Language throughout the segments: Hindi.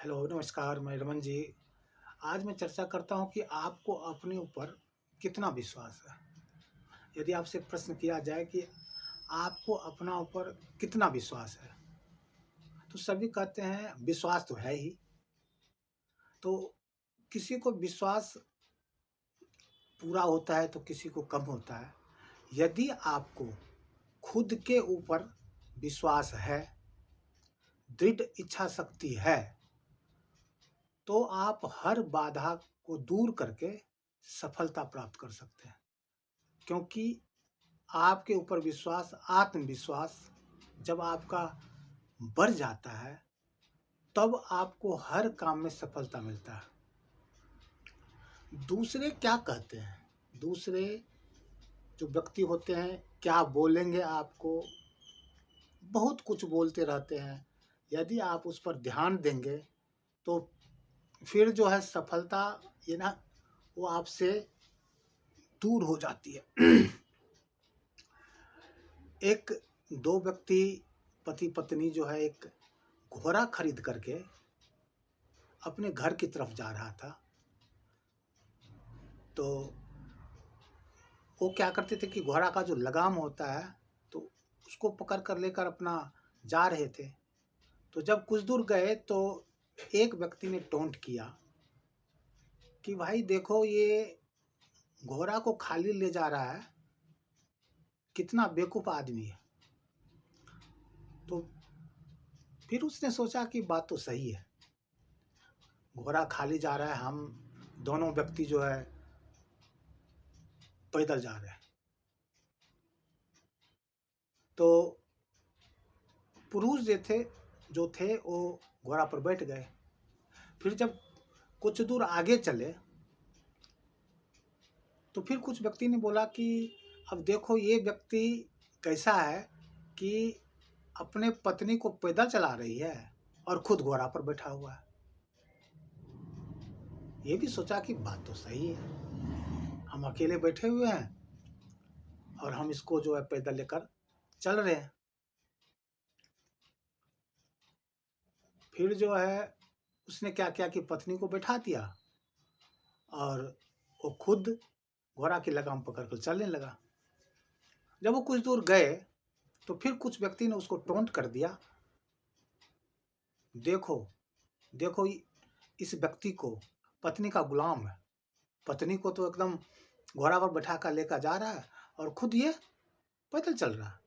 हेलो, नमस्कार, मैं रमन जी। आज मैं चर्चा करता हूँ कि आपको अपने ऊपर कितना विश्वास है। यदि आपसे प्रश्न किया जाए कि आपको अपना ऊपर कितना विश्वास है, तो सभी कहते हैं विश्वास तो है ही। तो किसी को विश्वास पूरा होता है तो किसी को कम होता है। यदि आपको खुद के ऊपर विश्वास है, दृढ़ इच्छा शक्ति है, तो आप हर बाधा को दूर करके सफलता प्राप्त कर सकते हैं। क्योंकि आपके ऊपर विश्वास, आत्मविश्वास जब आपका बढ़ जाता है, तब आपको हर काम में सफलता मिलता है। दूसरे क्या कहते हैं, दूसरे जो व्यक्ति होते हैं क्या बोलेंगे आपको, बहुत कुछ बोलते रहते हैं। यदि आप उस पर ध्यान देंगे तो फिर जो है सफलता ये ना वो आपसे दूर हो जाती है। एक दो व्यक्ति पति पत्नी जो है एक घोड़ा खरीद करके अपने घर की तरफ जा रहा था। तो वो क्या करते थे कि घोड़ा का जो लगाम होता है, तो उसको पकड़ कर लेकर अपना जा रहे थे। तो जब कुछ दूर गए तो एक व्यक्ति ने टोंट किया कि भाई देखो, ये घोड़ा को खाली ले जा रहा है, कितना बेवकूफ़ आदमी है। तो फिर उसने सोचा कि बात तो सही है, घोड़ा खाली जा रहा है, हम दोनों व्यक्ति जो है पैदल जा रहे हैं। तो पुरुष जो थे वो घोड़ा पर बैठ गए। फिर जब कुछ दूर आगे चले तो फिर कुछ व्यक्ति ने बोला कि अब देखो, ये व्यक्ति कैसा है कि अपने पत्नी को पैदल चला रही है और खुद घोड़ा पर बैठा हुआ है। ये भी सोचा कि बात तो सही है, हम अकेले बैठे हुए हैं और हम इसको जो है पैदल लेकर चल रहे हैं। फिर जो है उसने क्या किया कि पत्नी को बैठा दिया और वो खुद घोड़ा की लगाम पकड़कर चलने लगा। जब वो कुछ दूर गए तो फिर कुछ व्यक्ति ने उसको टोंट कर दिया, देखो देखो, इस व्यक्ति को पत्नी का गुलाम है, पत्नी को तो एकदम घोड़ा पर बैठा कर लेकर जा रहा है और खुद ये पैदल चल रहा है।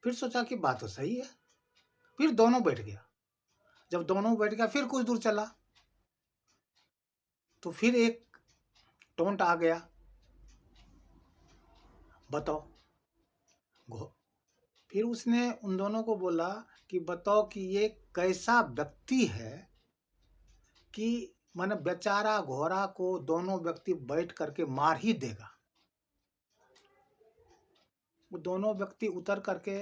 फिर सोचा कि बात तो सही है, फिर दोनों बैठ गया। जब दोनों बैठ गया फिर कुछ दूर चला तो फिर एक टोंट आ गया, बताओ। फिर उसने उन दोनों को बोला कि बताओ कि ये कैसा व्यक्ति है कि माने बेचारा घोड़ा को दोनों व्यक्ति बैठ करके मार ही देगा। वो दोनों व्यक्ति उतर करके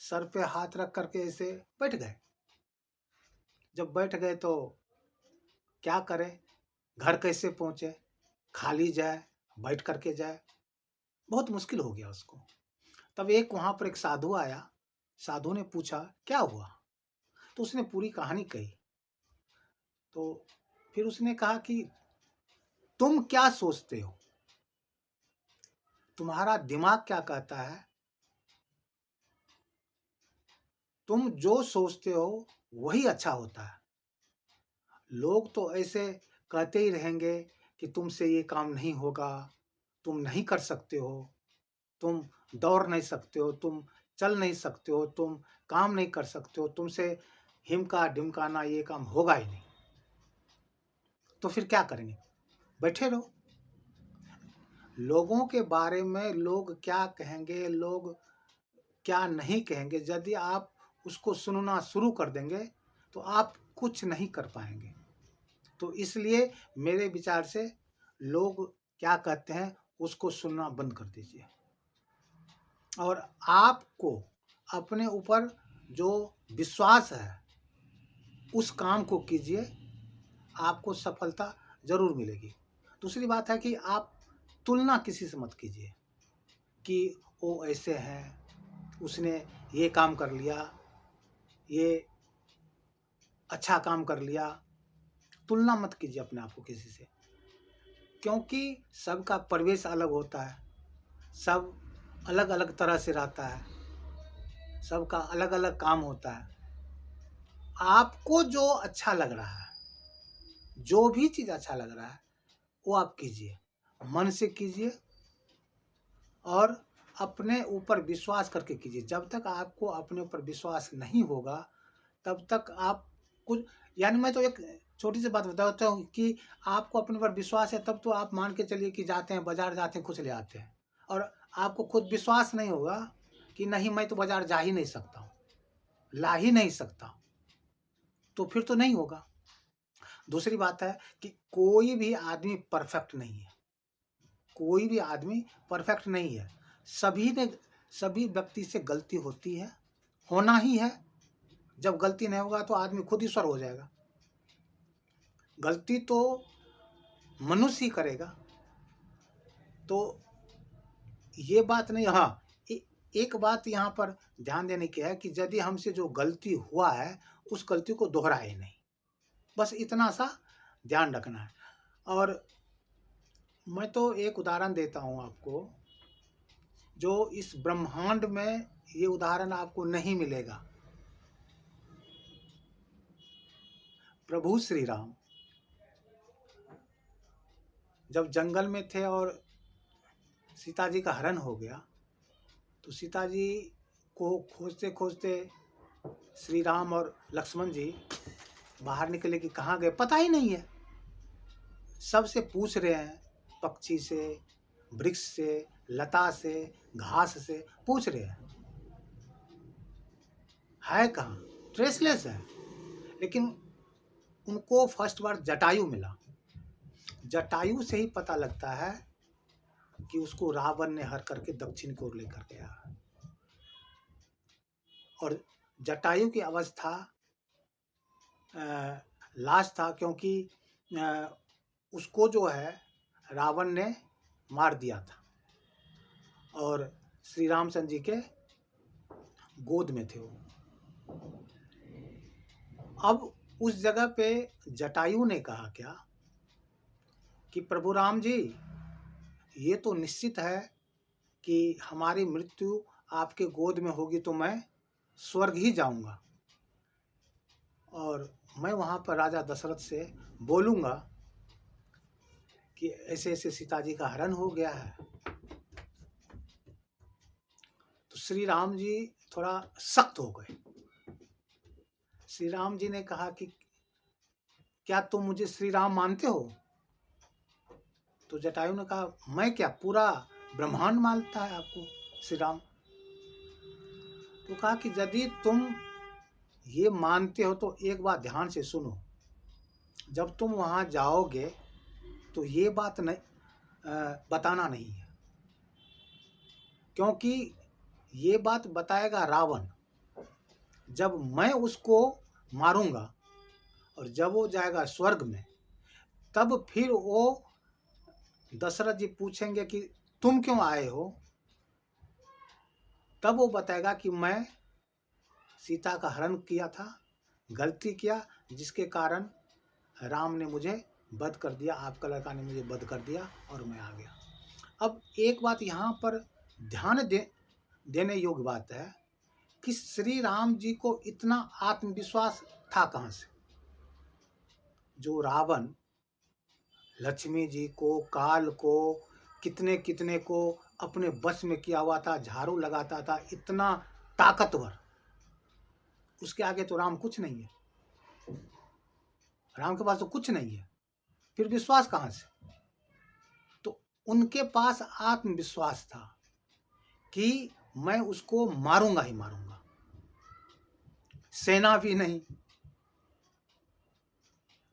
सर पे हाथ रख करके ऐसे बैठ गए। जब बैठ गए तो क्या करें, घर कैसे पहुंचे, खाली जाए, बैठ करके जाए, बहुत मुश्किल हो गया उसको। तब एक वहां पर एक साधु आया। साधु ने पूछा क्या हुआ, तो उसने पूरी कहानी कही। तो फिर उसने कहा कि तुम क्या सोचते हो, तुम्हारा दिमाग क्या कहता है, तुम जो सोचते हो वही अच्छा होता है। लोग तो ऐसे कहते ही रहेंगे कि तुमसे ये काम नहीं होगा, तुम नहीं कर सकते हो, तुम दौड़ नहीं सकते हो, तुम चल नहीं सकते हो, तुम काम नहीं कर सकते हो, तुमसे हिमका ढिमकाना ये काम होगा ही नहीं। तो फिर क्या करेंगे, बैठे रहो। लोगों के बारे में लोग क्या कहेंगे, लोग क्या नहीं कहेंगे, यदि आप उसको सुनना शुरू कर देंगे तो आप कुछ नहीं कर पाएंगे। तो इसलिए मेरे विचार से लोग क्या कहते हैं उसको सुनना बंद कर दीजिए और आपको अपने ऊपर जो विश्वास है उस काम को कीजिए, आपको सफलता जरूर मिलेगी। दूसरी बात है कि आप तुलना किसी से मत कीजिए कि वो ऐसे हैं, उसने ये काम कर लिया, ये अच्छा काम कर लिया, तुलना मत कीजिए अपने आप को किसी से, क्योंकि सबका परिवेश अलग होता है, सब अलग अलग तरह से रहता है, सबका अलग अलग काम होता है। आपको जो अच्छा लग रहा है, जो भी चीज़ अच्छा लग रहा है वो आप कीजिए, मन से कीजिए और अपने ऊपर विश्वास करके कीजिए। जब तक आपको अपने ऊपर विश्वास नहीं होगा तब तक आप कुछ, यानी मैं तो एक छोटी सी बात बताता हूँ कि आपको अपने ऊपर विश्वास है तब तो आप मान के चलिए कि जाते हैं बाजार, जाते हैं कुछ ले आते हैं, और आपको खुद विश्वास नहीं होगा कि नहीं मैं तो बाजार जा ही नहीं सकता हूँ, ला ही नहीं सकता हूँ, तो फिर तो नहीं होगा। दूसरी बात है कि कोई भी आदमी परफेक्ट नहीं है, कोई भी आदमी परफेक्ट नहीं है। सभी व्यक्ति से गलती होती है, होना ही है। जब गलती नहीं होगा तो आदमी खुद ईश्वर हो जाएगा। गलती तो मनुष्य ही करेगा। तो ये बात नहीं, हाँ एक बात यहाँ पर ध्यान देने की है कि यदि हमसे जो गलती हुआ है उस गलती को दोहराए नहीं, बस इतना सा ध्यान रखना है। और मैं तो एक उदाहरण देता हूँ आपको, जो इस ब्रह्मांड में ये उदाहरण आपको नहीं मिलेगा। प्रभु श्री राम जब जंगल में थे और सीता जी का हरण हो गया, तो सीता जी को खोजते खोजते श्री राम और लक्ष्मण जी बाहर निकले कि कहाँ गए, पता ही नहीं है। सबसे पूछ रहे हैं, पक्षी से, वृक्ष से, लता से, घास से पूछ रहे हैं, है कहाँ, ट्रेसलेस है। लेकिन उनको फर्स्ट बार जटायु मिला। जटायु से ही पता लगता है कि उसको रावण ने हर करके दक्षिण की ओर लेकर गया। और जटायु की अवस्था लाश था, क्योंकि उसको जो है रावण ने मार दिया था और श्री रामचंद्र जी के गोद में थे वो। अब उस जगह पे जटायु ने कहा क्या कि प्रभु राम जी, ये तो निश्चित है कि हमारी मृत्यु आपके गोद में होगी तो मैं स्वर्ग ही जाऊंगा, और मैं वहाँ पर राजा दशरथ से बोलूँगा कि ऐसे ऐसे सीता जी का हरण हो गया है। तो श्री राम जी थोड़ा सख्त हो गए। श्री राम जी ने कहा कि क्या तुम मुझे श्री राम मानते हो? तो जटायु ने कहा मैं क्या, पूरा ब्रह्मांड मानता है आपको श्री राम। तो कहा कि यदि तुम ये मानते हो तो एक बात ध्यान से सुनो, जब तुम वहाँ जाओगे तो ये बात नहीं बताना नहीं है, क्योंकि ये बात बताएगा रावण। जब मैं उसको मारूंगा और जब वो जाएगा स्वर्ग में, तब फिर वो दशरथ जी पूछेंगे कि तुम क्यों आए हो, तब वो बताएगा कि मैं सीता का हरण किया था, गलती किया, जिसके कारण राम ने मुझे वध कर दिया, आपका लड़का ने मुझे वध कर दिया और मैं आ गया। अब एक बात यहाँ पर ध्यान देने योग्य बात है कि श्री राम जी को इतना आत्मविश्वास था कहाँ से? जो रावण लक्ष्मी जी को, काल को, कितने कितने को अपने बस में किया हुआ था, झाड़ू लगाता था, इतना ताकतवर, उसके आगे तो राम कुछ नहीं है। राम के पास तो कुछ नहीं है, फिर विश्वास कहाँ से? तो उनके पास आत्मविश्वास था कि मैं उसको मारूंगा ही मारूंगा, सेना भी नहीं।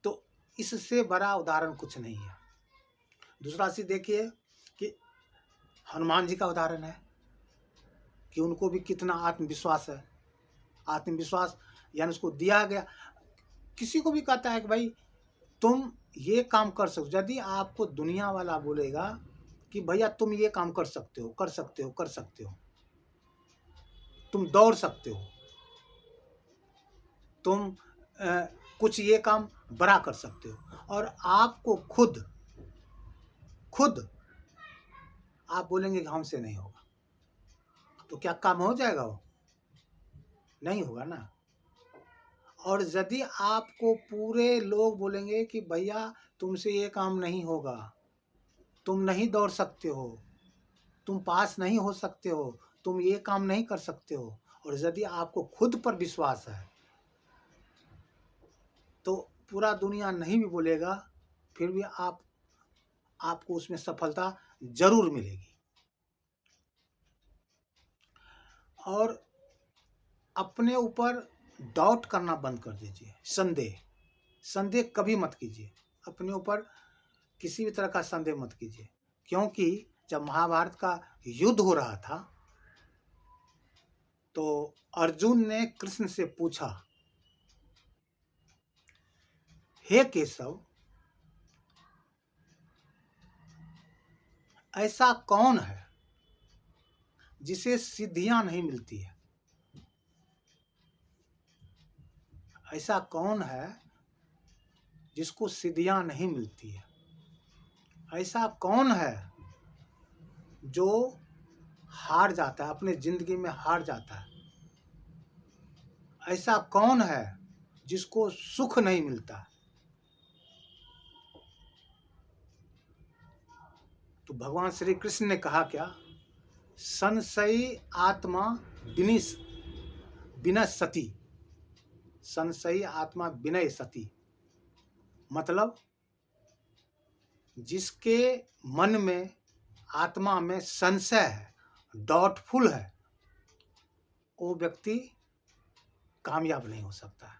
तो इससे बड़ा उदाहरण कुछ नहीं है। दूसरा चीज देखिए कि हनुमान जी का उदाहरण है कि उनको भी कितना आत्मविश्वास है। आत्मविश्वास यानी उसको दिया गया, किसी को भी कहता है कि भाई तुम ये काम कर सकते हो, यदि आपको दुनिया वाला बोलेगा कि भैया तुम ये काम कर सकते हो, कर सकते हो, कर सकते हो, तुम दौड़ सकते हो, तुम कुछ ये काम बड़ा कर सकते हो। और आपको खुद खुद आप बोलेंगे कि हमसे नहीं होगा, तो क्या काम हो जाएगा? वो नहीं होगा ना। और यदि आपको पूरे लोग बोलेंगे कि भैया तुमसे ये काम नहीं होगा, तुम नहीं दौड़ सकते हो, तुम पास नहीं हो सकते हो, तुम ये काम नहीं कर सकते हो, और यदि आपको खुद पर विश्वास है तो पूरा दुनिया नहीं भी बोलेगा, फिर भी आपको उसमें सफलता जरूर मिलेगी। और अपने ऊपर डाउट करना बंद कर दीजिए, संदेह कभी मत कीजिए, अपने ऊपर किसी भी तरह का संदेह मत कीजिए। क्योंकि जब महाभारत का युद्ध हो रहा था तो अर्जुन ने कृष्ण से पूछा, हे केशव, ऐसा कौन है जिसे सिद्धियां नहीं मिलती है? ऐसा कौन है जिसको सिद्धियां नहीं मिलती है? ऐसा कौन है जो हार जाता है, अपने जिंदगी में हार जाता है? ऐसा कौन है जिसको सुख नहीं मिलता? तो भगवान श्री कृष्ण ने कहा क्या? संशयी आत्मा विनश्यति, संशयी आत्मा विनश्यति। मतलब जिसके मन में, आत्मा में संशय है, डाउटफुल है, वो व्यक्ति कामयाब नहीं हो सकता है।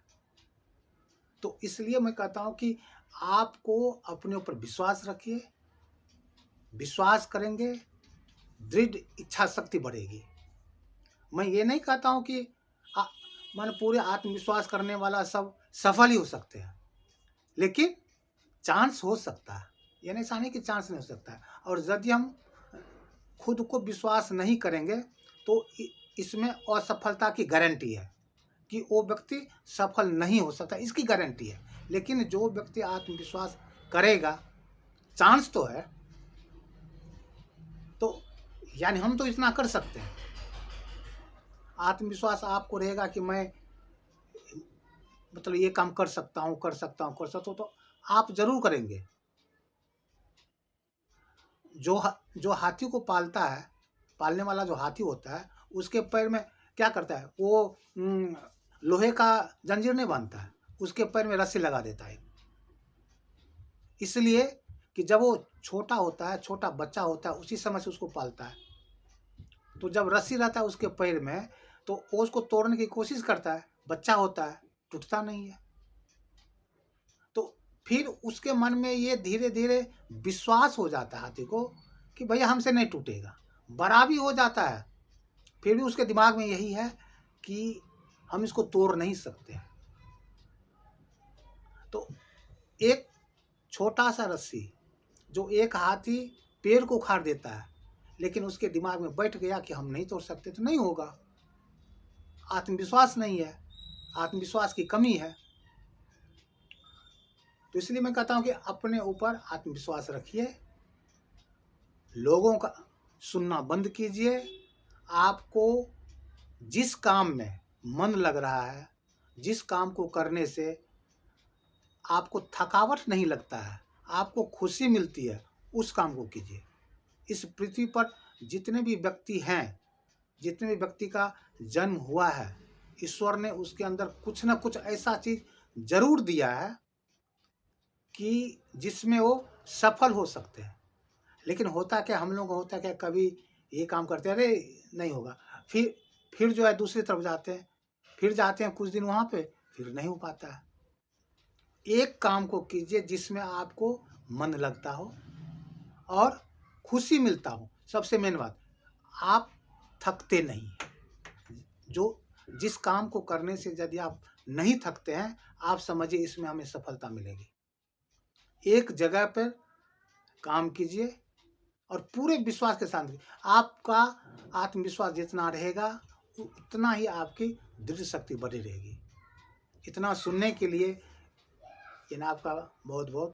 तो इसलिए मैं कहता हूं कि आपको अपने ऊपर विश्वास रखिए, विश्वास करेंगे दृढ़ इच्छा शक्ति बढ़ेगी। मैं ये नहीं कहता हूं कि मान पूरे आत्मविश्वास करने वाला सब सफल ही हो सकते हैं, लेकिन चांस हो सकता है, ये नहीं ऐसा नहीं कि चांस नहीं हो सकता है। और यदि हम खुद को विश्वास नहीं करेंगे तो इसमें असफलता की गारंटी है कि वो व्यक्ति सफल नहीं हो सकता, इसकी गारंटी है। लेकिन जो व्यक्ति आत्मविश्वास करेगा, चांस तो है, तो यानी हम तो इतना कर सकते हैं। आत्मविश्वास आपको रहेगा कि मैं मतलब ये काम कर सकता हूँ, तो आप जरूर करेंगे। जो हाथी को पालता है, पालने वाला जो हाथी होता है, उसके पैर में क्या करता है? वो लोहे का जंजीर नहीं बांधता है, उसके पैर में रस्सी लगा देता है। इसलिए कि जब वो छोटा होता है, छोटा बच्चा होता है, उसी समय से उसको पालता है। तो जब रस्सी रहता है उसके पैर में, तो वो उसको तोड़ने की कोशिश करता है, बच्चा होता है, टूटता नहीं है। तो फिर उसके मन में ये धीरे धीरे विश्वास हो जाता है हाथी को कि भैया हमसे नहीं टूटेगा। बड़ा भी हो जाता है, फिर भी उसके दिमाग में यही है कि हम इसको तोड़ नहीं सकते हैं। तो एक छोटा सा रस्सी जो एक हाथी पेड़ को उखाड़ देता है, लेकिन उसके दिमाग में बैठ गया कि हम नहीं तोड़ सकते, तो नहीं होगा। आत्मविश्वास नहीं है, आत्मविश्वास की कमी है। तो इसलिए मैं कहता हूं कि अपने ऊपर आत्मविश्वास रखिए, लोगों का सुनना बंद कीजिए। आपको जिस काम में मन लग रहा है, जिस काम को करने से आपको थकावट नहीं लगता है, आपको खुशी मिलती है, उस काम को कीजिए। इस पृथ्वी पर जितने भी व्यक्ति हैं, जितने भी व्यक्ति का जन्म हुआ है, ईश्वर ने उसके अंदर कुछ ना कुछ ऐसा चीज जरूर दिया है कि जिसमें वो सफल हो सकते हैं। लेकिन होता क्या, हम लोग होता क्या, कभी ये काम करते हैं, अरे नहीं होगा, फिर जो है दूसरी तरफ जाते हैं, फिर जाते हैं कुछ दिन वहाँ पे, फिर नहीं हो पाता है। एक काम को कीजिए जिसमें आपको मन लगता हो और खुशी मिलता हो। सबसे मेन बात, आप थकते नहीं। जिस काम को करने से यदि आप नहीं थकते हैं, आप समझिए इसमें हमें सफलता मिलेगी। एक जगह पर काम कीजिए और पूरे विश्वास के साथ। आपका आत्मविश्वास जितना रहेगा उतना ही आपकी दृढ़ शक्ति बढ़ी रहेगी। इतना सुनने के लिए जनाब का बहुत बहुत